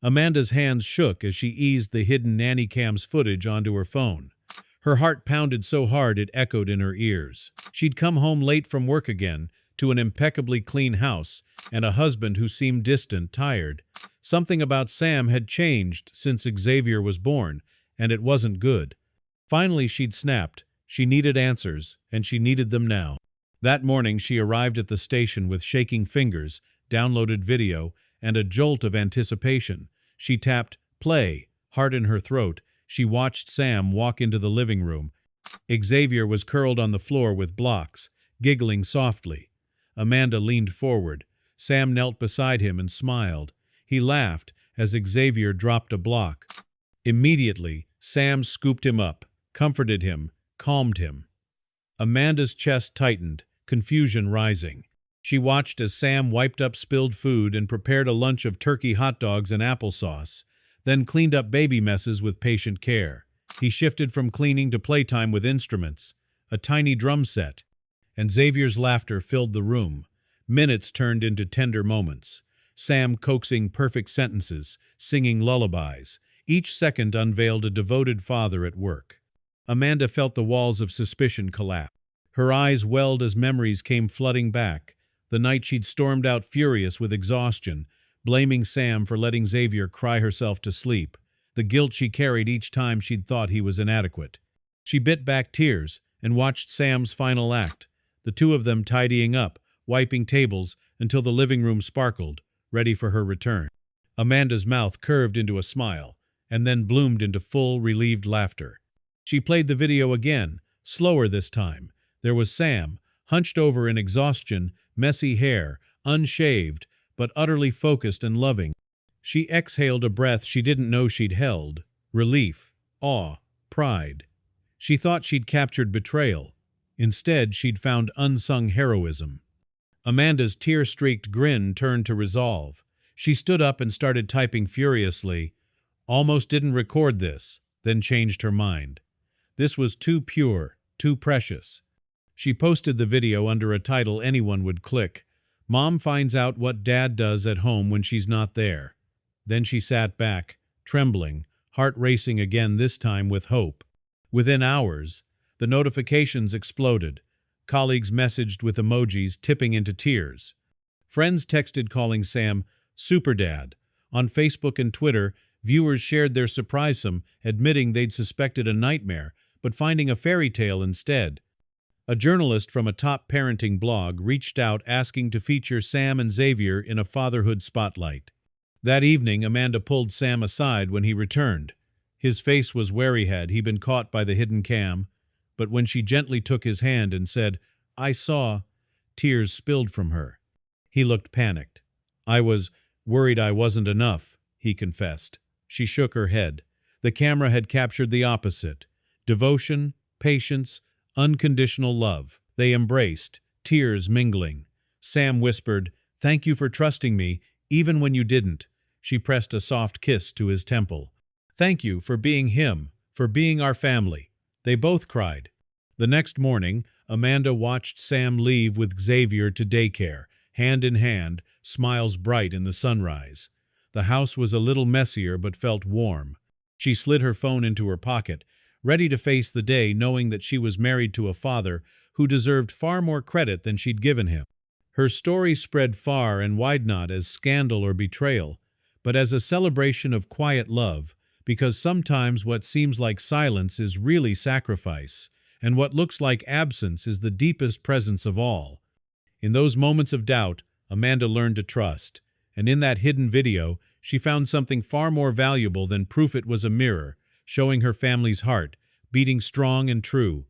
Amanda's hands shook as she eased the hidden nanny cam's footage onto her phone. Her heart pounded so hard it echoed in her ears. She'd come home late from work again, to an impeccably clean house, and a husband who seemed distant, tired. Something about Sam had changed since Xavier was born, and it wasn't good. Finally she'd snapped. She needed answers, and she needed them now. That morning she arrived at the station with shaking fingers, downloaded video, and a jolt of anticipation. She tapped play, heart in her throat. She watched Sam walk into the living room. Xavier was curled on the floor with blocks, giggling softly. Amanda leaned forward. Sam knelt beside him and smiled. He laughed as Xavier dropped a block. Immediately, Sam scooped him up, comforted him, calmed him. Amanda's chest tightened, confusion rising. She watched as Sam wiped up spilled food and prepared a lunch of turkey hot dogs and applesauce, then cleaned up baby messes with patient care. He shifted from cleaning to playtime with instruments, a tiny drum set, and Xavier's laughter filled the room. Minutes turned into tender moments. Sam coaxing perfect sentences, singing lullabies. Each second unveiled a devoted father at work. Amanda felt the walls of suspicion collapse. Her eyes welled as memories came flooding back. The night she'd stormed out furious with exhaustion, blaming Sam for letting Xavier cry herself to sleep. The guilt she carried each time she'd thought he was inadequate. She bit back tears and watched Sam's final act, the two of them tidying up, wiping tables until the living room sparkled, ready for her return. Amanda's mouth curved into a smile, and then bloomed into full, relieved laughter. She played the video again, slower this time. There was Sam, hunched over in exhaustion, messy hair, unshaved, but utterly focused and loving. She exhaled a breath she didn't know she'd held. Relief, awe, pride. She thought she'd captured betrayal. Instead, she'd found unsung heroism. Amanda's tear-streaked grin turned to resolve. She stood up and started typing furiously. Almost didn't record this, then changed her mind. This was too pure, too precious. She posted the video under a title anyone would click. Mom finds out what Dad does at home when she's not there. Then she sat back, trembling, heart racing again, this time with hope. Within hours, the notifications exploded. Colleagues messaged with emojis tipping into tears. Friends texted calling Sam Super Dad. On Facebook and Twitter, viewers shared their surprisome, admitting they'd suspected a nightmare, but finding a fairy tale instead. A journalist from a top parenting blog reached out asking to feature Sam and Xavier in a fatherhood spotlight. That evening, Amanda pulled Sam aside when he returned. His face was where he'd been caught by the hidden cam, but when she gently took his hand and said, "I saw," tears spilled from her. He looked panicked. "I was worried I wasn't enough," he confessed. She shook her head. The camera had captured the opposite. Devotion, patience, unconditional love. They embraced, tears mingling. Sam whispered, "Thank you for trusting me, even when you didn't." She pressed a soft kiss to his temple. "Thank you for being him, for being our family." They both cried. The next morning, Amanda watched Sam leave with Xavier to daycare, hand in hand, smiles bright in the sunrise. The house was a little messier but felt warm. She slid her phone into her pocket, ready to face the day knowing that she was married to a father who deserved far more credit than she'd given him. Her story spread far and wide, not as scandal or betrayal, but as a celebration of quiet love, because sometimes what seems like silence is really sacrifice, and what looks like absence is the deepest presence of all. In those moments of doubt, Amanda learned to trust, and in that hidden video, she found something far more valuable than proof. It was a mirror, showing her family's heart, beating strong and true,